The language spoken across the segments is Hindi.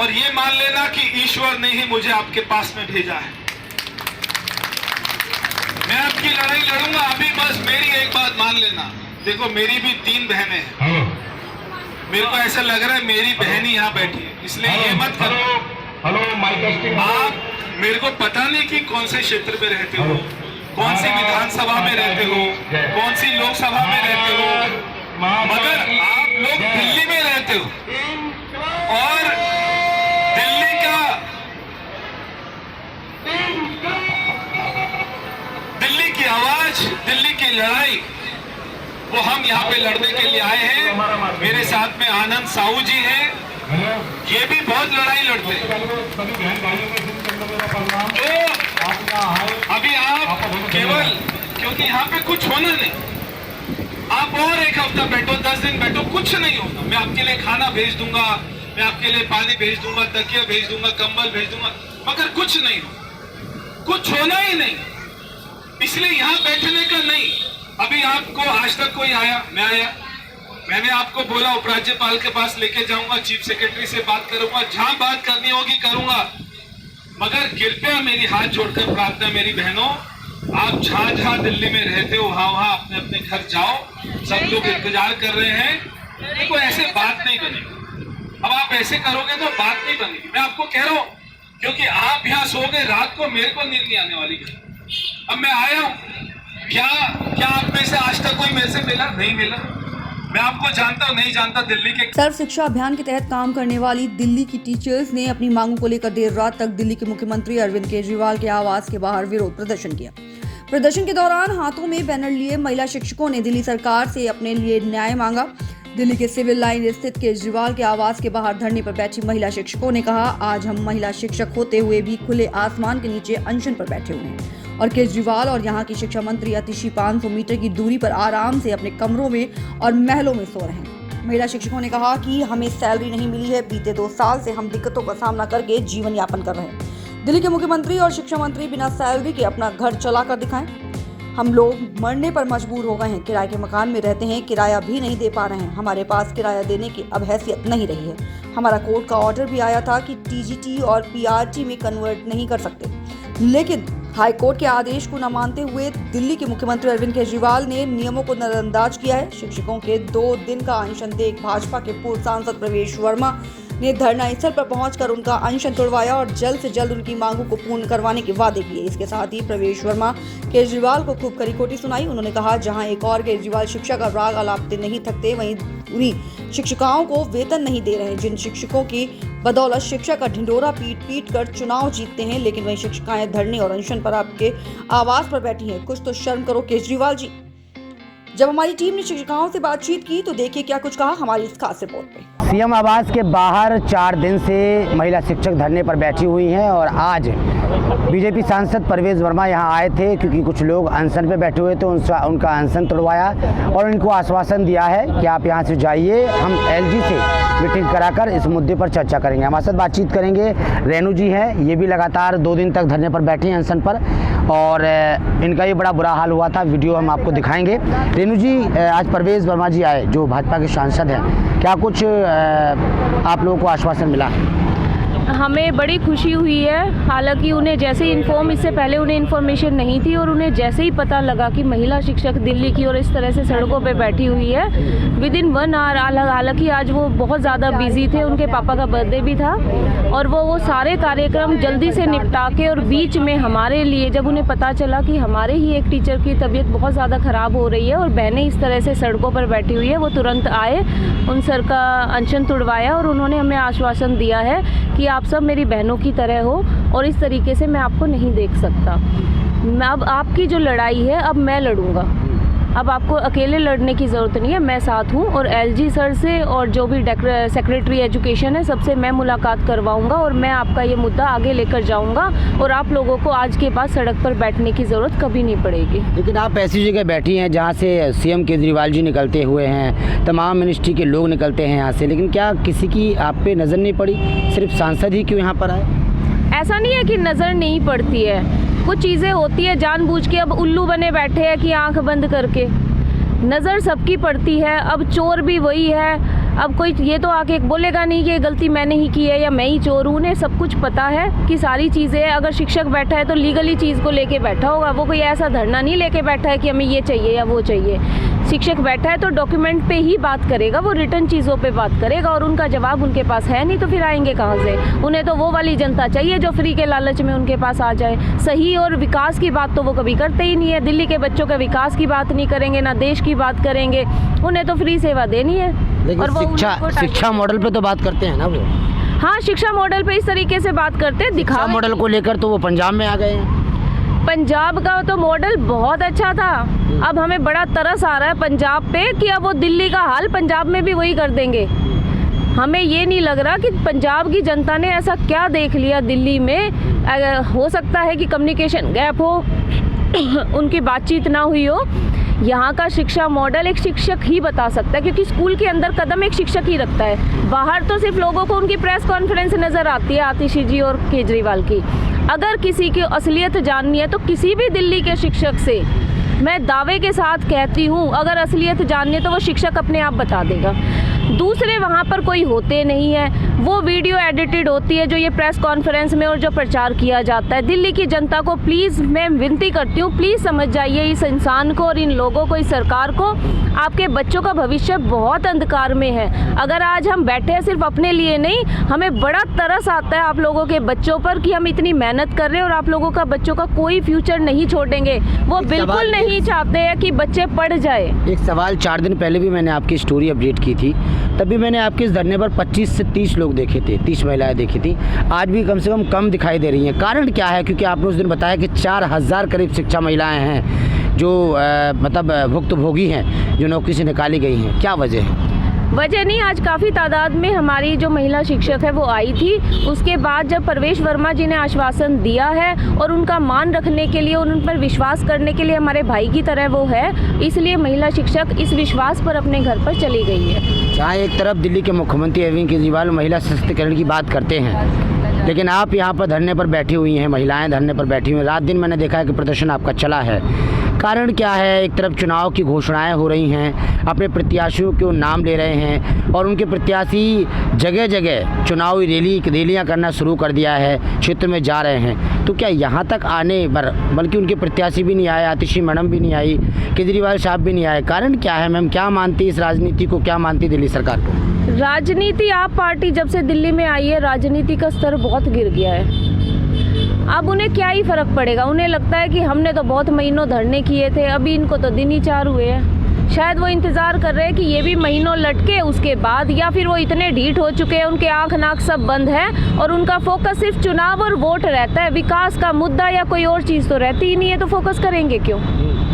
और ये मान लेना कि ईश्वर ने ही मुझे आपके पास में भेजा है। मैं आपकी लड़ाई लड़ूंगा। अभी बस मेरी एक बात मान लेना, देखो मेरी भी 3 बहनें हैं। मेरे को ऐसा लग रहा है मेरी बहन ही यहाँ बैठी है, इसलिए ये मत करो। आप मेरे को पता नहीं कि कौन से क्षेत्र में रहते हो, कौन सी विधानसभा में रहते हो, कौन सी लोकसभा में रहते हो, मगर आप लोग दिल्ली में रहते हो और दिल्ली की आवाज, दिल्ली की लड़ाई वो हम यहाँ पे लड़ने के लिए आए हैं। मेरे साथ में आनंद साहू जी हैं, ये भी बहुत लड़ाई लड़ते हैं। तो अभी आप केवल क्योंकि यहाँ पे कुछ होना नहीं, आप और एक हफ्ता बैठो, 10 दिन बैठो, कुछ नहीं होगा। मैं आपके लिए खाना भेज दूंगा, मैं आपके लिए पानी भेज दूंगा, तकिया भेज दूंगा, कंबल भेज दूंगा, मगर कुछ नहीं हो, कुछ होना ही नहीं। इसलिए यहाँ बैठने का नहीं। अभी आपको आज तक कोई आया, मैं आया, मैंने आपको बोला उपराज्यपाल के पास लेके जाऊंगा, चीफ सेक्रेटरी से बात करूंगा, जहां बात करनी होगी करूंगा, मगर कृपया मेरी हाथ जोड़कर प्रार्थना मेरी बहनों, आप जहां जहां दिल्ली में रहते हो वहां वहां अपने अपने घर जाओ। सब लोग इंतजार कर रहे हैं। देखो ऐसे बात नहीं बनेगी। अब आप ऐसे करोगे तो बात नहीं बनेगी। मैं आपको कह रहा हूं, क्योंकि आप यहाँ सो गए रात को, मेरे को नींद नहीं आने वाली। अब मैं आया हूँ, क्या आप में से आज तक कोई मेरे से मिला? नहीं मिला। मैं आपको जानता हूँ, नहीं जानता। दिल्ली के सर्व शिक्षा अभियान के तहत काम करने वाली दिल्ली की टीचर्स ने अपनी मांगों को लेकर देर रात तक दिल्ली के मुख्यमंत्री अरविंद केजरीवाल के आवास के बाहर विरोध प्रदर्शन किया। प्रदर्शन के दौरान हाथों में बैनर लिए महिला शिक्षकों ने दिल्ली सरकार से अपने लिए न्याय मांगा। दिल्ली के सिविल लाइन स्थित केजरीवाल के आवास के बाहर धरने पर बैठी महिला शिक्षकों ने कहा, आज हम महिला शिक्षक होते हुए भी खुले आसमान के नीचे अनशन पर बैठे हुए हैं और केजरीवाल और यहाँ की शिक्षा मंत्री अतिशी 500 मीटर की दूरी पर आराम से अपने कमरों में और महलों में सो रहे हैं। महिला शिक्षकों ने कहा कि हमें सैलरी नहीं मिली है, बीते 2 साल से हम दिक्कतों का सामना करके जीवन यापन कर रहे हैं। दिल्ली के मुख्यमंत्री और शिक्षा मंत्री बिना सैलरी के अपना घर चला कर दिखाएं। हम लोग मरने पर मजबूर हो गए हैं, किराए के मकान में रहते हैं, किराया भी नहीं दे पा रहे हैं, हमारे पास किराया देने की अब हैसियत नहीं रही है। हमारा कोर्ट का ऑर्डर भी आया था कि टीजीटी और पीआरटी में कन्वर्ट नहीं कर सकते, लेकिन हाई कोर्ट के आदेश को न मानते हुए दिल्ली के मुख्यमंत्री अरविंद केजरीवाल ने नियमों को नजरअंदाज किया है। शिक्षकों के 2 दिन का अनशन देख भाजपा के पूर्व सांसद प्रवेश वर्मा ने धरना स्थल पर पहुंचकर उनका अनशन तोड़वाया और जल्द से जल्द उनकी मांगों को पूर्ण करवाने के वादे किए। इसके साथ ही प्रवेश वर्मा केजरीवाल को खूब खरी खोटी सुनाई। उन्होंने कहा, जहां एक और केजरीवाल शिक्षा का राग अलापते नहीं थकते, वहीं उन्हीं शिक्षिकाओं को वेतन नहीं दे रहे, जिन शिक्षकों की बदौलत शिक्षा का ढिंढोरा पीट कर चुनाव जीतते हैं, लेकिन वही शिक्षिकाएं धरने और अनशन पर आपके आवास पर बैठी हैं। कुछ तो शर्म करो केजरीवाल जी। जब हमारी टीम ने शिक्षिकाओं से बातचीत की तो देखिए क्या कुछ कहा हमारी इस खास रिपोर्ट में। सीएम आवास के बाहर 4 दिन से महिला शिक्षक धरने पर बैठी हुई हैं और आज बीजेपी सांसद परवेज वर्मा यहां आए थे, क्योंकि कुछ लोग अनशन पे बैठे हुए थे, उनका अनशन तोड़वाया और उनको आश्वासन दिया है कि आप यहां से जाइए, हम एलजी से मीटिंग कराकर इस मुद्दे पर चर्चा करेंगे। हमारे साथ बातचीत करेंगे रेणु जी हैं, ये भी लगातार 2 दिन तक धरने पर बैठी हैं अनशन पर और इनका ये बड़ा बुरा हाल हुआ था, वीडियो हम आपको दिखाएंगे। रेणु जी, आज परवेज वर्मा जी आए जो भाजपा के सांसद हैं, क्या कुछ आप लोगों को आश्वासन मिला? हमें बड़ी खुशी हुई है। हालांकि उन्हें जैसे ही इससे पहले उन्हें इन्फॉर्मेशन नहीं थी और उन्हें जैसे ही पता लगा कि महिला शिक्षक दिल्ली की और इस तरह से सड़कों पे बैठी हुई है, विदिन 1 आवर, हालांकि आज वो बहुत ज़्यादा बिजी थे, उनके पापा का बर्थडे भी था और वो सारे कार्यक्रम जल्दी से निपटा के और बीच में हमारे लिए जब उन्हें पता चला कि हमारे ही एक टीचर की तबीयत बहुत ज़्यादा ख़राब हो रही है और बहनें इस तरह से सड़कों पर बैठी हुई है, वो तुरंत आए, उन सर का अनशन तुड़वाया और उन्होंने हमें आश्वासन दिया है कि आप सब मेरी बहनों की तरह हो और इस तरीके से मैं आपको नहीं देख सकता। अब आपकी जो लड़ाई है अब मैं लड़ूंगा, अब आपको अकेले लड़ने की ज़रूरत नहीं है, मैं साथ हूँ और एलजी सर से और जो भी सेक्रेटरी एजुकेशन है सबसे मैं मुलाकात करवाऊंगा और मैं आपका ये मुद्दा आगे लेकर जाऊंगा और आप लोगों को आज के बाद सड़क पर बैठने की ज़रूरत कभी नहीं पड़ेगी। लेकिन आप ऐसी जगह बैठी हैं जहाँ से सीएम केजरीवाल जी निकलते हुए हैं, तमाम मिनिस्ट्री के लोग निकलते हैं यहाँ से, लेकिन क्या किसी की आप पे नज़र नहीं पड़ी? सिर्फ सांसद ही क्यों यहाँ पर आए? ऐसा नहीं है कि नज़र नहीं पड़ती है, कुछ चीज़ें होती है जानबूझ के, अब उल्लू बने बैठे हैं कि आंख बंद करके, नज़र सबकी पड़ती है। अब चोर भी वही है, अब कोई ये तो आके बोलेगा नहीं कि ये गलती मैंने ही की है या मैं ही चोर हूँ। उन्हें सब कुछ पता है कि सारी चीज़ें, अगर शिक्षक बैठा है तो लीगली चीज़ को लेके बैठा होगा। वो कोई ऐसा धरना नहीं लेके बैठा है कि हमें ये चाहिए या वो चाहिए। शिक्षक बैठा है तो डॉक्यूमेंट पे ही बात करेगा, वो रिटर्न चीज़ों पे बात करेगा, और उनका जवाब उनके पास है नहीं तो फिर आएंगे कहाँ से? उन्हें तो वो वाली जनता चाहिए जो फ्री के लालच में उनके पास आ जाए। सही और विकास की बात तो वो कभी करते ही नहीं है। दिल्ली के बच्चों के विकास की बात नहीं करेंगे, ना देश की बात करेंगे। उन्हें तो फ्री सेवा देनी है। लेकिन शिक्षा मॉडल पे तो बात करते हैं ना वो। हाँ, शिक्षा मॉडल पे इस तरीके से बात करते हैं, शिक्षा मॉडल को लेकर तो वो पंजाब में आ गए हैं। पंजाब का तो मॉडल बहुत अच्छा था। अब हमें बड़ा तरस आ रहा है पंजाब पे कि अब वो दिल्ली का हाल पंजाब में भी वही कर देंगे। हमें ये नहीं लग रहा कि पंजाब की जनता ने ऐसा क्या देख लिया दिल्ली में। हो सकता है कि कम्युनिकेशन गैप हो, उनकी बातचीत ना हुई हो। यहाँ का शिक्षा मॉडल एक शिक्षक ही बता सकता है, क्योंकि स्कूल के अंदर कदम एक शिक्षक ही रखता है। बाहर तो सिर्फ लोगों को उनकी प्रेस कॉन्फ्रेंस नज़र आती है, आतिशी जी और केजरीवाल की। अगर किसी की असलियत जाननी है तो किसी भी दिल्ली के शिक्षक से, मैं दावे के साथ कहती हूँ, अगर असलियत जाननी है तो वो शिक्षक अपने आप बता देगा। दूसरे वहाँ पर कोई होते नहीं है, वो वीडियो एडिटेड होती है जो ये प्रेस कॉन्फ्रेंस में और जो प्रचार किया जाता है। दिल्ली की जनता को प्लीज़ मैं विनती करती हूँ, प्लीज़ समझ जाइए इस इंसान को और इन लोगों को, इस सरकार को। आपके बच्चों का भविष्य बहुत अंधकार में है। अगर आज हम बैठे हैं सिर्फ अपने लिए नहीं, हमें बड़ा तरस आता है आप लोगों के बच्चों पर कि हम इतनी मेहनत कर रहे हैं और आप लोगों का बच्चों का कोई फ्यूचर नहीं छोड़ेंगे। वो बिल्कुल नहीं चाहते हैं कि बच्चे पढ़ जाए। एक सवाल, 4 दिन पहले भी मैंने आपकी स्टोरी अपडेट की थी, तभी मैंने आपके इस धरने पर 25 से 30 लोग देखे थे, 30 महिलाएं देखी थी। आज भी कम से कम दिखाई दे रही हैं। कारण क्या है? क्योंकि आपने उस दिन बताया कि 4000 करीब शिक्षा महिलाएं हैं जो मतलब भुक्तभोगी हैं, जो नौकरी से निकाली गई हैं। क्या वजह है? वजह नहीं, आज काफ़ी तादाद में हमारी जो महिला शिक्षक है वो आई थी। उसके बाद जब प्रवेश वर्मा जी ने आश्वासन दिया है और उनका मान रखने के लिए, उन पर विश्वास करने के लिए हमारे भाई की तरह वो है, इसलिए महिला शिक्षक इस विश्वास पर अपने घर पर चली गई है। जहाँ एक तरफ दिल्ली के मुख्यमंत्री अरविंद केजरीवाल महिला सशक्तिकरण की बात करते हैं, लेकिन आप यहाँ पर धरने पर बैठी हुई हैं, महिलाएं धरने पर बैठी हुई हैं। रात दिन मैंने देखा है कि प्रदर्शन आपका चला है। कारण क्या है? एक तरफ चुनाव की घोषणाएं हो रही हैं, अपने प्रत्याशियों के नाम ले रहे हैं और उनके प्रत्याशी जगह जगह चुनावी रैलियां करना शुरू कर दिया है, क्षेत्र में जा रहे हैं। तो क्या यहाँ तक आने पर, बल्कि उनके प्रत्याशी भी नहीं आए, आतिशी मैडम भी नहीं आई, केजरीवाल साहब भी नहीं आए, कारण क्या है मैम? क्या मानती इस राजनीति को, क्या मानती दिल्ली सरकार को? राजनीति, आप पार्टी जब से दिल्ली में आई है, राजनीति का स्तर बहुत गिर गया है। अब उन्हें क्या ही फ़र्क पड़ेगा? उन्हें लगता है कि हमने तो बहुत महीनों धरने किए थे, अभी इनको तो दिन ही 4 हुए हैं। शायद वो इंतज़ार कर रहे हैं कि ये भी महीनों लटके उसके बाद, या फिर वो इतने ढीठ हो चुके हैं, उनके आँख नाक सब बंद है और उनका फोकस सिर्फ चुनाव और वोट रहता है। विकास का मुद्दा या कोई और चीज़ तो रहती ही नहीं है, तो फोकस करेंगे क्यों?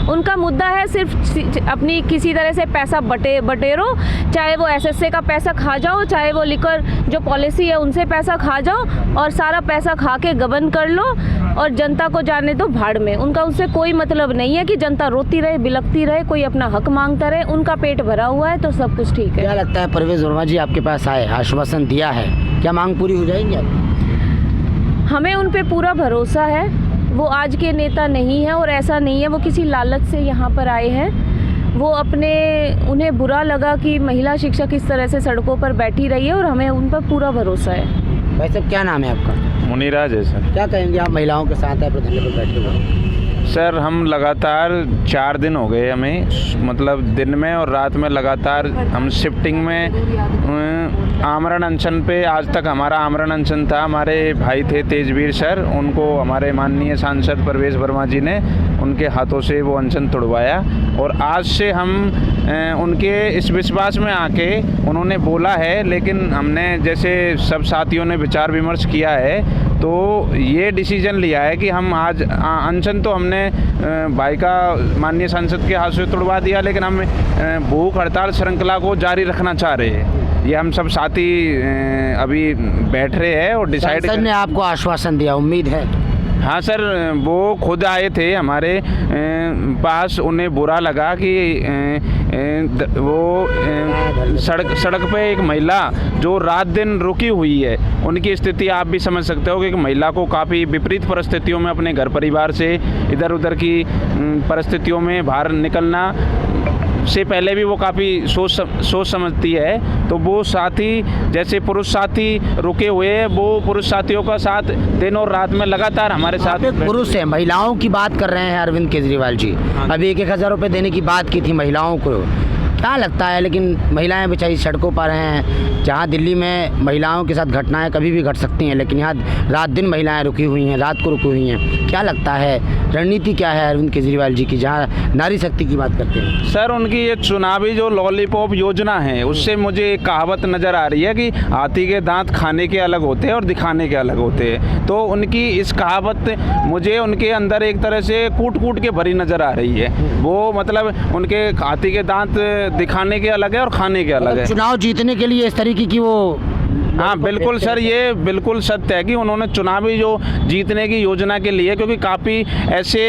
उनका मुद्दा है सिर्फ अपनी किसी तरह से पैसा बटेरो, चाहे वो एसएसए का पैसा खा जाओ, चाहे वो लिकर जो पॉलिसी है उनसे पैसा खा जाओ, और सारा पैसा खा के गबन कर लो और जनता को जाने दो भाड़ में। उनका उससे कोई मतलब नहीं है कि जनता रोती रहे, बिलखती रहे, कोई अपना हक मांगता रहे। उनका पेट भरा हुआ है तो सब कुछ ठीक है। क्या लगता है प्रवेश वर्मा जी आपके पास आए, आश्वासन दिया है, क्या मांग पूरी हो जाएंगी? हमें उन पे पूरा भरोसा है। वो आज के नेता नहीं है और ऐसा नहीं है वो किसी लालच से यहाँ पर आए हैं। वो उन्हें बुरा लगा कि महिला शिक्षक इस तरह से सड़कों पर बैठी रही है और हमें उन पर पूरा भरोसा है। भाई साहब, क्या नाम है आपका? मुनीराज है सर। क्या कहेंगे आप महिलाओं के साथ है धरने पर बैठे हुए? सर, हम लगातार 4 दिन हो गए हमें, मतलब दिन में और रात में लगातार हम शिफ्टिंग में आमरण अनशन पे, आज तक हमारा आमरण अनशन था। हमारे भाई थे तेजवीर सर, उनको हमारे माननीय सांसद प्रवेश वर्मा जी ने उनके हाथों से वो अनशन तोड़वाया और आज से हम उनके इस विश्वास में आके उन्होंने बोला है, लेकिन हमने जैसे सब साथियों ने विचार विमर्श किया है तो ये डिसीजन लिया है कि हम आज अनशन तो हमने भाई का माननीय सांसद के हाथ से तोड़वा दिया, लेकिन हम भूख हड़ताल श्रृंखला को जारी रखना चाह रहे हैं। ये हम सब साथी अभी बैठ रहे हैं और डिसाइड सर ने आपको आश्वासन दिया, उम्मीद है? हाँ सर, वो खुद आए थे हमारे पास। उन्हें बुरा लगा कि वो सड़क पे एक महिला जो रात दिन रुकी हुई है, उनकी स्थिति आप भी समझ सकते हो कि एक महिला को काफ़ी विपरीत परिस्थितियों में अपने घर परिवार से इधर उधर की परिस्थितियों में बाहर निकलना से पहले भी वो काफ़ी सोच समझती है। तो वो साथी जैसे पुरुष साथी रुके हुए हैं, वो पुरुष साथियों का साथ दिन और रात में लगातार हमारे साथ। पुरुष है, महिलाओं की बात कर रहे हैं अरविंद केजरीवाल जी। अभी 1,000 रुपये देने की बात की थी महिलाओं को, क्या लगता है? लेकिन महिलाएं बेचारी सड़कों पर हैं। जहां दिल्ली में महिलाओं के साथ घटनाएं कभी भी घट सकती हैं, लेकिन यहाँ रात दिन महिलाएं रुकी हुई हैं, रात को रुकी हुई हैं। क्या लगता है रणनीति क्या है अरविंद केजरीवाल जी की, जहां नारी शक्ति की बात करते हैं? सर, उनकी ये चुनावी जो लॉलीपॉप योजना है, उससे मुझे एक कहावत नज़र आ रही है कि हाथी के दांत खाने के अलग होते हैं और दिखाने के अलग होते हैं। तो उनकी इस कहावत मुझे उनके अंदर एक तरह से कूट कूट के भरी नज़र आ रही है। वो मतलब उनके हाथी के दांत दिखाने के अलग है और खाने के अलग है। चुनाव जीतने के लिए इस तरीके की वो हाँ बिल्कुल सर, ये बिल्कुल सत्य है कि उन्होंने चुनावी जो जीतने की योजना के लिए, क्योंकि काफ़ी ऐसे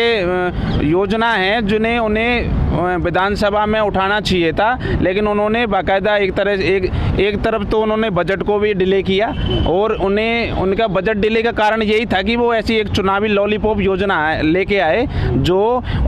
योजना हैं जिन्हें उन्हें विधानसभा में उठाना चाहिए था, लेकिन उन्होंने बाकायदा एक तरफ तो उन्होंने बजट को भी डिले किया, और उन्हें उनका बजट डिले का कारण यही था कि वो ऐसी एक चुनावी लॉलीपॉप योजना लेके आए जो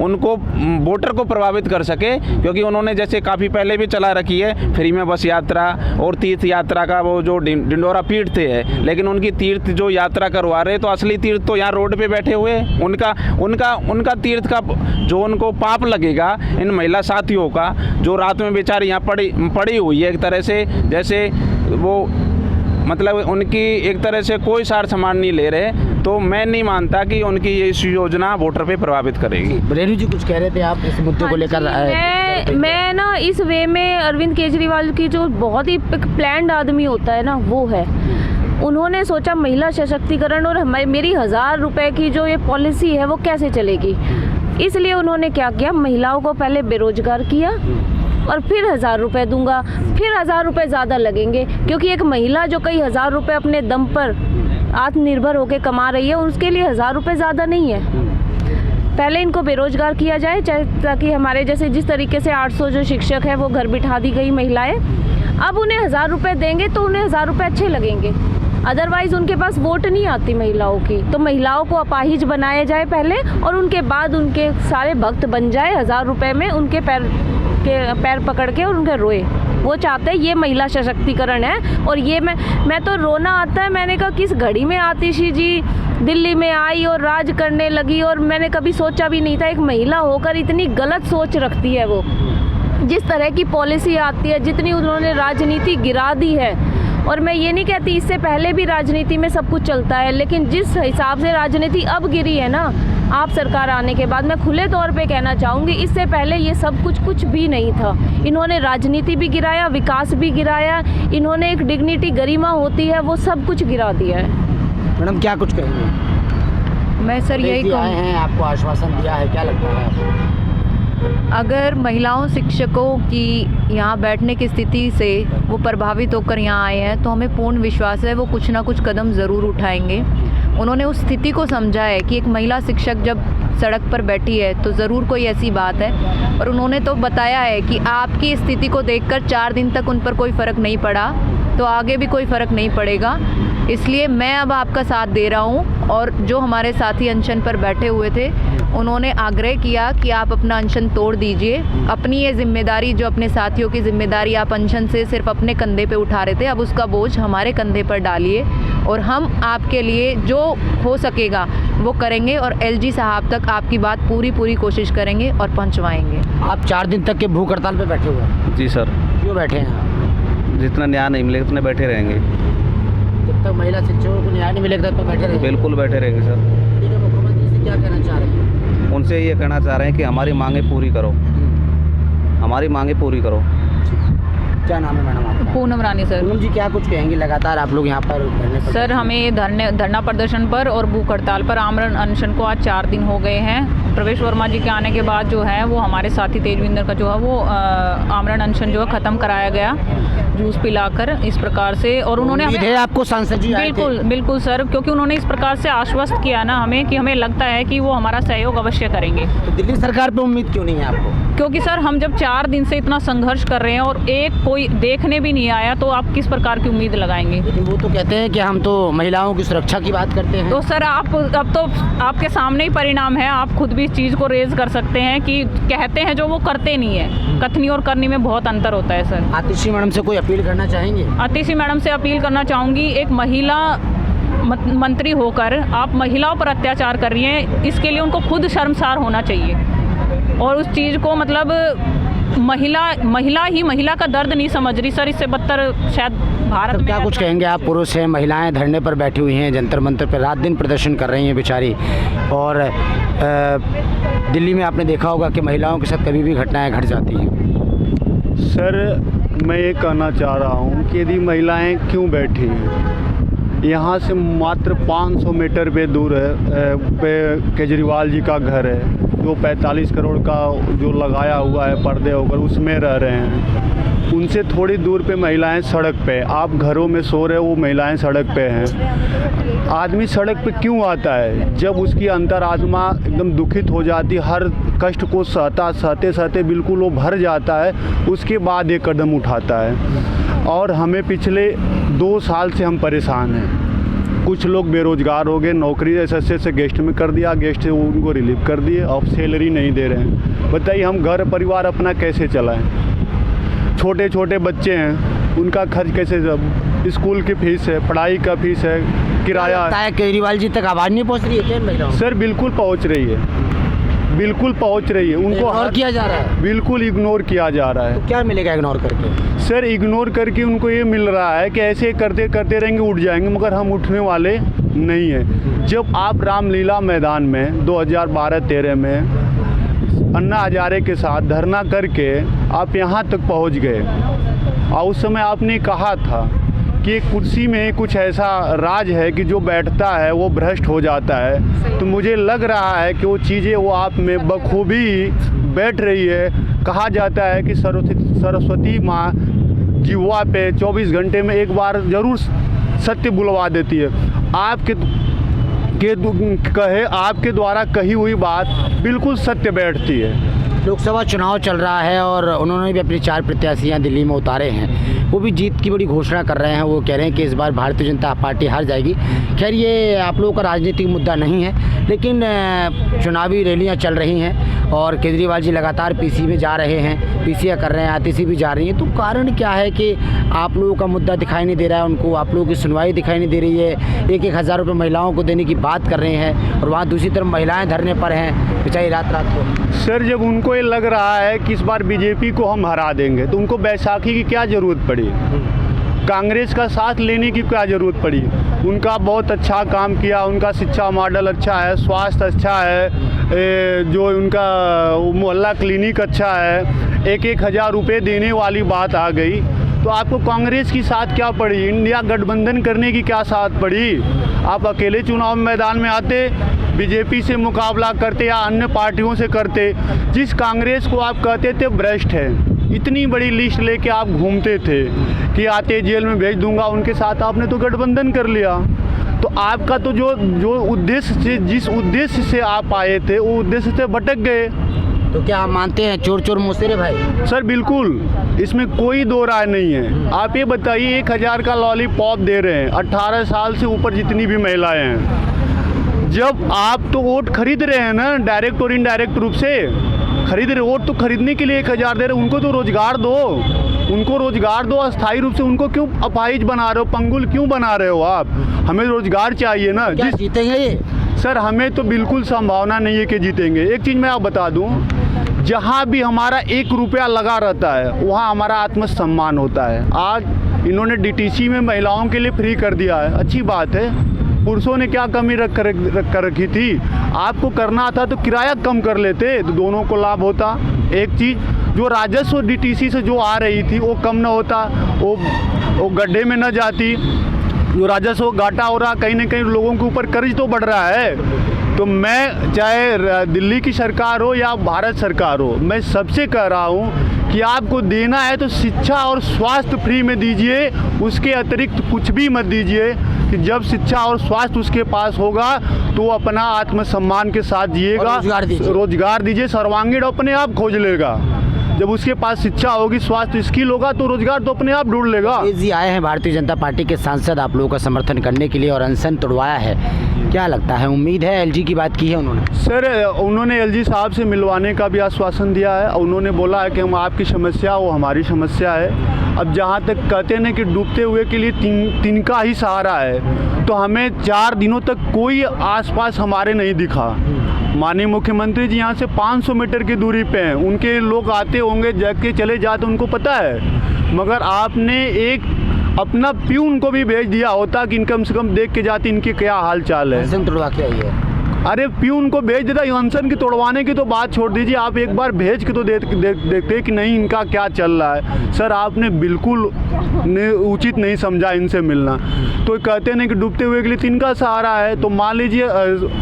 उनको वोटर को प्रभावित कर सके। क्योंकि उन्होंने जैसे काफ़ी पहले भी चला रखी है फ्री में बस यात्रा और तीर्थ यात्रा का वो जो डिंडोरा पीठ थे है, लेकिन उनकी तीर्थ जो यात्रा करवा रहे तो असली तीर्थ तो यहाँ रोड पे बैठे हुए। उनका तीर्थ का जो उनको पाप लगेगा इन महिला साथियों का, जो रात में बेचारी यहाँ पड़ी हुई है, एक तरह से जैसे वो मतलब उनकी एक तरह से कोई सार सामान नहीं ले रहे, तो मैं नहीं मानता कि उनकी ये योजना वोटर पे प्रभावित करेगी। रेणु जी कुछ कह रहे थे आप इस मुद्दे को लेकर? मैं ना इस वे में अरविंद केजरीवाल की जो बहुत ही प्लान्ड आदमी होता है ना, वो है। उन्होंने सोचा महिला सशक्तिकरण और मेरी 1,000 रुपए की जो ये पॉलिसी है वो कैसे चलेगी, इसलिए उन्होंने क्या किया, महिलाओं को पहले बेरोजगार किया और फिर 1,000 रुपये दूंगा, फिर 1,000 रुपये ज़्यादा लगेंगे, क्योंकि एक महिला जो कई 1,000 रुपये अपने दम पर आत्मनिर्भर होकर कमा रही है, उसके लिए 1,000 रुपये ज़्यादा नहीं है। पहले इनको बेरोजगार किया जाए, ताकि हमारे जैसे जिस तरीके से 800 जो शिक्षक है वो घर बिठा दी गई महिलाएं, अब उन्हें 1,000 रुपये देंगे तो उन्हें 1,000 रुपये अच्छे लगेंगे। अदरवाइज़ उनके पास वोट नहीं आती महिलाओं की, तो महिलाओं को अपाहिज बनाया जाए पहले, और उनके बाद उनके सारे भक्त बन जाए 1,000 रुपये में, उनके पैर पकड़ के और उनके रोए। वो चाहते हैं, ये महिला सशक्तिकरण है। और ये मैं तो रोना आता है, मैंने कहा किस घड़ी में आतिशी जी दिल्ली में आई और राज करने लगी, और मैंने कभी सोचा भी नहीं था एक महिला होकर इतनी गलत सोच रखती है वो। जिस तरह की पॉलिसी आती है, जितनी उन्होंने राजनीति गिरा दी है, और मैं ये नहीं कहती इससे पहले भी राजनीति में सब कुछ चलता है, लेकिन जिस हिसाब से राजनीति अब गिरी है ना आप सरकार आने के बाद, मैं खुले तौर पे कहना चाहूँगी इससे पहले ये सब कुछ भी नहीं था। इन्होंने राजनीति भी गिराया, विकास भी गिराया, इन्होंने एक डिग्निटी गरिमा होती है वो सब कुछ गिरा दिया है। मैडम क्या कुछ कहेंगे? मैं सर यही आए हैं, आपको आश्वासन दिया है, क्या लगता है आपको? अगर महिलाओं शिक्षकों की यहाँ बैठने की स्थिति से वो प्रभावित होकर यहाँ आए हैं, तो हमें पूर्ण विश्वास है वो कुछ ना कुछ कदम ज़रूर उठाएंगे। उन्होंने उस स्थिति को समझा है कि एक महिला शिक्षक जब सड़क पर बैठी है तो ज़रूर कोई ऐसी बात है, और उन्होंने तो बताया है कि आपकी स्थिति को देखकर 4 दिन तक उन पर कोई फ़र्क नहीं पड़ा, तो आगे भी कोई फ़र्क नहीं पड़ेगा। इसलिए मैं अब आपका साथ दे रहा हूँ। और जो हमारे साथी अनशन पर बैठे हुए थे, उन्होंने आग्रह किया कि आप अपना अनशन तोड़ दीजिए। अपनी ये जिम्मेदारी, जो अपने साथियों की जिम्मेदारी आप अनशन से सिर्फ अपने कंधे पे उठा रहे थे, अब उसका बोझ हमारे कंधे पर डालिए, और हम आपके लिए जो हो सकेगा वो करेंगे, और एलजी साहब तक आपकी बात पूरी कोशिश करेंगे और पहुँचवाएँगे। आप 4 दिन तक के भूख हड़ताल पे बैठे हुए हैं? जी सर। क्यों बैठे हैं? जितना न्याय नहीं मिलेगा उतने बैठे रहेंगे। जब तक महिला शिक्षकों को न्याय नहीं मिलेगा तो बैठे रहेंगे? बिल्कुल बैठे रहेंगे सर। ठीक है, मुख्यमंत्री से क्या कहना चाह रहे हैं? उनसे ये कहना चाह रहे हैं कि हमारी मांगें पूरी करो, हमारी मांगें पूरी करो। क्या नाम है मैडम आपका? पूनम रानी सर। पूनम जी क्या कुछ कहेंगी? लगातार आप लोग यहाँ पर धरने पर? सर, हमें धरना प्रदर्शन पर और भूख हड़ताल पर आमरण अनशन को आज 4 दिन हो गए हैं। प्रवेश वर्मा जी के आने के बाद जो है वो हमारे साथी तेजविंदर का जो है वो आमरण अनशन जो है ख़त्म कराया गया, जूस पिलाकर इस प्रकार से। और उन्होंने हमें आपको सांसद जी बिल्कुल सर, क्योंकि उन्होंने इस प्रकार से आश्वस्त किया ना हमें कि हमें लगता है कि वो हमारा सहयोग अवश्य करेंगे। तो दिल्ली सरकार पे उम्मीद क्यों नहीं है आपको? क्योंकि सर हम जब 4 दिन से इतना संघर्ष कर रहे हैं और एक कोई देखने भी नहीं आया, तो आप किस प्रकार की उम्मीद लगाएंगे? लेकिन वो तो कहते हैं कि हम तो महिलाओं की सुरक्षा की बात करते हैं। तो सर आप अब तो आपके सामने ही परिणाम है, आप खुद भी इस चीज़ को रेज कर सकते हैं कि कहते हैं जो वो करते नहीं है। कथनी और करनी में बहुत अंतर होता है सर। आतिशी मैडम से कोई अपील करना चाहेंगे? आतिशी मैडम से अपील करना चाहूँगी, एक महिला मंत्री होकर आप महिलाओं पर अत्याचार कर रही हैं, इसके लिए उनको खुद शर्मसार होना चाहिए। और उस चीज़ को मतलब महिला का दर्द नहीं समझ रही सर, इससे बदतर शायद भारत में। क्या कुछ कहेंगे आप? पुरुष हैं, महिलाएं धरने पर बैठी हुई हैं, जंतर मंतर पर रात दिन प्रदर्शन कर रही हैं बेचारी। और दिल्ली में आपने देखा होगा कि महिलाओं के साथ कभी भी घटनाएं घट जाती हैं। सर मैं ये कहना चाह रहा हूँ कि यदि महिलाएं क्यों बैठी हैं, यहाँ से मात्र 500 मीटर पे दूर है पे केजरीवाल जी का घर है, जो 45 करोड़ का जो लगाया हुआ है पर्दे होकर उसमें रह रहे हैं। उनसे थोड़ी दूर पे महिलाएं सड़क पे, आप घरों में सो रहे हो, वो महिलाएं सड़क पे हैं। आदमी सड़क पे क्यों आता है? जब उसकी अंतरात्मा एकदम दुखित हो जाती, हर कष्ट को सहते सहते बिल्कुल वो भर जाता है, उसके बाद एक कदम उठाता है। और हमें पिछले 2 साल से हम परेशान हैं। कुछ लोग बेरोज़गार हो गए, नौकरी एसएससी से गेस्ट में कर दिया, गेस्ट से उनको रिलीव कर दिए, अब सैलरी नहीं दे रहे हैं। बताइए हम घर परिवार अपना कैसे चलाएं? छोटे छोटे बच्चे हैं, उनका खर्च कैसे, स्कूल की फीस है, पढ़ाई का फीस है, किराया है। केजरीवाल जी तक आवाज़ नहीं पहुँच रही है क्या महिलाओं? सर बिल्कुल पहुँच रही है, बिल्कुल पहुँच रही है। उनको इग्नोर किया जा रहा है, बिल्कुल इग्नोर किया जा रहा है। तो क्या मिलेगा इग्नोर करके? सर इग्नोर करके उनको ये मिल रहा है कि ऐसे करते करते रहेंगे उठ जाएंगे, मगर हम उठने वाले नहीं हैं। जब आप रामलीला मैदान में 2012-13 में अन्ना हजारे के साथ धरना करके आप यहाँ तक पहुँच गए, और उस समय आपने कहा था कि कुर्सी में कुछ ऐसा राज है कि जो बैठता है वो भ्रष्ट हो जाता है। तो मुझे लग रहा है कि वो चीज़ें वो आप में बखूबी बैठ रही है। कहा जाता है कि सरस्वती माँ जीवा पे 24 घंटे में एक बार ज़रूर सत्य बुलवा देती है। आपके द्वारा कही हुई बात बिल्कुल सत्य बैठती है। लोकसभा चुनाव चल रहा है और उन्होंने भी अपनी 4 प्रत्याशियां दिल्ली में उतारे हैं, वो भी जीत की बड़ी घोषणा कर रहे हैं। वो कह रहे हैं कि इस बार भारतीय जनता पार्टी हार जाएगी। खैर ये आप लोगों का राजनीतिक मुद्दा नहीं है, लेकिन चुनावी रैलियां चल रही हैं और केजरीवाल जी लगातार पीसी में जा रहे हैं, पीसीआर कर रहे हैं, आतिशी भी जा रही हैं। तो कारण क्या है कि आप लोगों का मुद्दा दिखाई नहीं दे रहा है उनको, आप लोगों की सुनवाई दिखाई नहीं दे रही है? 1-1 हज़ार रुपये महिलाओं को देने की बात कर रहे हैं और वहाँ दूसरी तरफ महिलाएँ धरने पर हैं बेचारी रात रात को। सर जब उनको ये लग रहा है कि इस बार बीजेपी को हम हरा देंगे, तो उनको बैसाखी की क्या ज़रूरत पड़ी? कांग्रेस का साथ लेने की क्या ज़रूरत पड़ी? उनका बहुत अच्छा काम किया, उनका शिक्षा मॉडल अच्छा है, स्वास्थ्य अच्छा है, जो उनका मोहल्ला क्लिनिक अच्छा है, 1-1 हज़ार रुपये देने वाली बात आ गई। तो आपको कांग्रेस की साथ क्या पड़ी? इंडिया गठबंधन करने की क्या साथ पड़ी? आप अकेले चुनाव मैदान में आते, बीजेपी से मुकाबला करते या अन्य पार्टियों से करते। जिस कांग्रेस को आप कहते थे भ्रष्ट है, इतनी बड़ी लिस्ट लेके आप घूमते थे कि आते जेल में भेज दूंगा, उनके साथ आपने तो गठबंधन कर लिया। तो आपका तो जो उद्देश्य से, जिस उद्देश्य से आप आए थे, वो उद्देश्य से भटक गए। तो क्या आप मानते हैं चोर चोर मुसेरे भाई? सर बिल्कुल, इसमें कोई दो राय नहीं है। आप ये बताइए 1 हज़ार का लॉलीपॉप दे रहे हैं 18 साल से ऊपर जितनी भी महिलाएं हैं। जब आप तो वोट खरीद रहे हैं ना, डायरेक्ट और इनडायरेक्ट रूप से खरीद रहे, वोट तो खरीदने के लिए 1 हज़ार दे रहे, उनको तो रोजगार दो, उनको रोजगार दो अस्थायी रूप से। उनको क्यों अपाहिज बना रहे हो, पंगुल क्यों बना रहे हो आप? हमें रोजगार चाहिए ना। क्या जीतेंगे ये? सर हमें तो बिल्कुल संभावना नहीं है कि जीतेंगे। एक चीज़ मैं आप बता दूं, जहां भी हमारा 1 रुपया लगा रहता है वहां हमारा आत्मसम्मान होता है। आज इन्होंने डीटीसी में महिलाओं के लिए फ्री कर दिया है, अच्छी बात है। पुरुषों ने क्या कमी रख कर रखी थी? आपको करना था तो किराया कम कर लेते, तो दोनों को लाभ होता। एक चीज़, जो राजस्व डीटीसी से जो आ रही थी वो कम ना होता, वो गड्ढे में न जाती। जो राजस्व घाटा हो रहा, कहीं ना कहीं लोगों के ऊपर कर्ज तो बढ़ रहा है। तो मैं चाहे दिल्ली की सरकार हो या भारत सरकार हो, मैं सबसे कह रहा हूँ कि आपको देना है तो शिक्षा और स्वास्थ्य फ्री में दीजिए, उसके अतिरिक्त कुछ भी मत दीजिए। कि जब शिक्षा और स्वास्थ्य उसके पास होगा तो वो अपना आत्मसम्मान के साथ जिएगा, रोजगार दीजिए, सर्वांगीण अपने आप खोज लेगा। जब उसके पास शिक्षा होगी, स्वास्थ्य, स्किल होगा तो रोजगार तो अपने आप ढूंढ लेगा। जी आए हैं भारतीय जनता पार्टी के सांसद आप लोगों का समर्थन करने के लिए और अनशन तोड़वाया है, क्या लगता है, उम्मीद है? एलजी की बात की है उन्होंने? सर, उन्होंने एलजी साहब से मिलवाने का भी आश्वासन दिया है। उन्होंने बोला है कि हम आपकी समस्या, वो हमारी समस्या है। अब जहाँ तक कहते हैं कि डूबते हुए के लिए तिनका ही सहारा है, तो हमें 4 दिनों तक कोई आसपास हमारे नहीं दिखा। माननीय मुख्यमंत्री जी यहाँ से 500 मीटर की दूरी पे हैं, उनके लोग आते होंगे, जाके चले जाते, उनको पता है। मगर आपने एक अपना प्यून को भी भेज दिया होता कि कम से कम देख के जाते इनके क्या हाल चाल है। अनशन तोड़वा के आई है। अरे प्यून को भेज देता, अनशन की तोड़वाने की तो बात छोड़ दीजिए, आप एक बार भेज के तो देखते कि नहीं इनका क्या चल रहा है। सर, आपने बिल्कुल उचित नहीं समझा इनसे मिलना। तो कहते हैं कि डूबते हुए के लिए तिनका सहारा है। तो मान लीजिए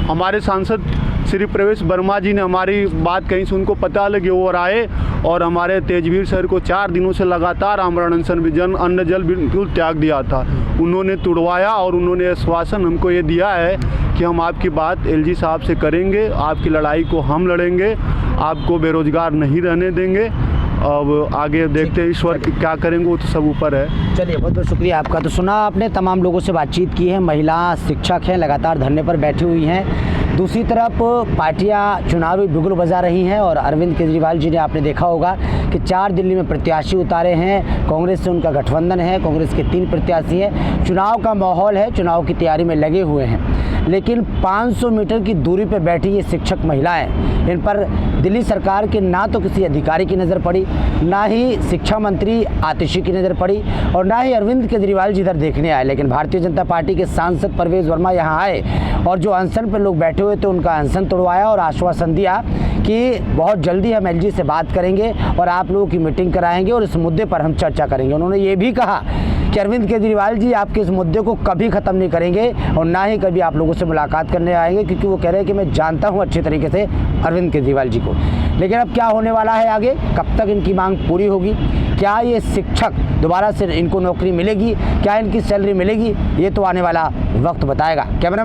हमारे सांसद श्री प्रवेश वर्मा जी ने हमारी बात कहीं से उनको पता लगे और आए और हमारे तेजवीर सर को 4 दिनों से लगातार आमरण अनशन भी अन्न जल बिल्कुल त्याग दिया था, उन्होंने तुड़वाया और उन्होंने आश्वासन हमको ये दिया है कि हम आपकी बात एलजी साहब से करेंगे, आपकी लड़ाई को हम लड़ेंगे, आपको बेरोजगार नहीं रहने देंगे। अब आगे देखते हैं ईश्वर क्या करेंगे, वो तो सब ऊपर है। चलिए, बहुत बहुत शुक्रिया आपका। तो सुना आपने, तमाम लोगों से बातचीत की है, महिला शिक्षक हैं, लगातार धरने पर बैठी हुई हैं। दूसरी तरफ पार्टियां चुनावी बिगुल बजा रही हैं और अरविंद केजरीवाल जी ने आपने देखा होगा कि 4 दिल्ली में प्रत्याशी उतारे हैं। कांग्रेस से उनका गठबंधन है, कांग्रेस के 3 प्रत्याशी हैं। चुनाव का माहौल है, चुनाव की तैयारी में लगे हुए हैं। लेकिन 500 मीटर की दूरी पर बैठी ये शिक्षक महिलाएं, इन पर दिल्ली सरकार के ना तो किसी अधिकारी की नज़र पड़ी, ना ही शिक्षा मंत्री आतिशी की नज़र पड़ी और ना ही अरविंद केजरीवाल जी इधर देखने आए। लेकिन भारतीय जनता पार्टी के सांसद परवेज वर्मा यहाँ आए और जो अनशन पर लोग बैठे हुए थे उनका अनशन तोड़वाया और आश्वासन दिया कि बहुत जल्दी हम एलजी से बात करेंगे और आप लोगों की मीटिंग कराएंगे और इस मुद्दे पर हम चर्चा करेंगे। उन्होंने ये भी कहा कि अरविंद केजरीवाल जी आपके इस मुद्दे को कभी ख़त्म नहीं करेंगे और ना ही कभी आप लोगों से मुलाकात करने आएंगे, क्योंकि वो कह रहे हैं कि मैं जानता हूँ अच्छे तरीके से अरविंद केजरीवाल जी को। लेकिन अब क्या होने वाला है आगे, कब तक इनकी मांग पूरी होगी, क्या ये शिक्षक दोबारा से इनको नौकरी मिलेगी, क्या इनकी सैलरी मिलेगी, ये तो आने वाला वक्त बताएगा। कैमरा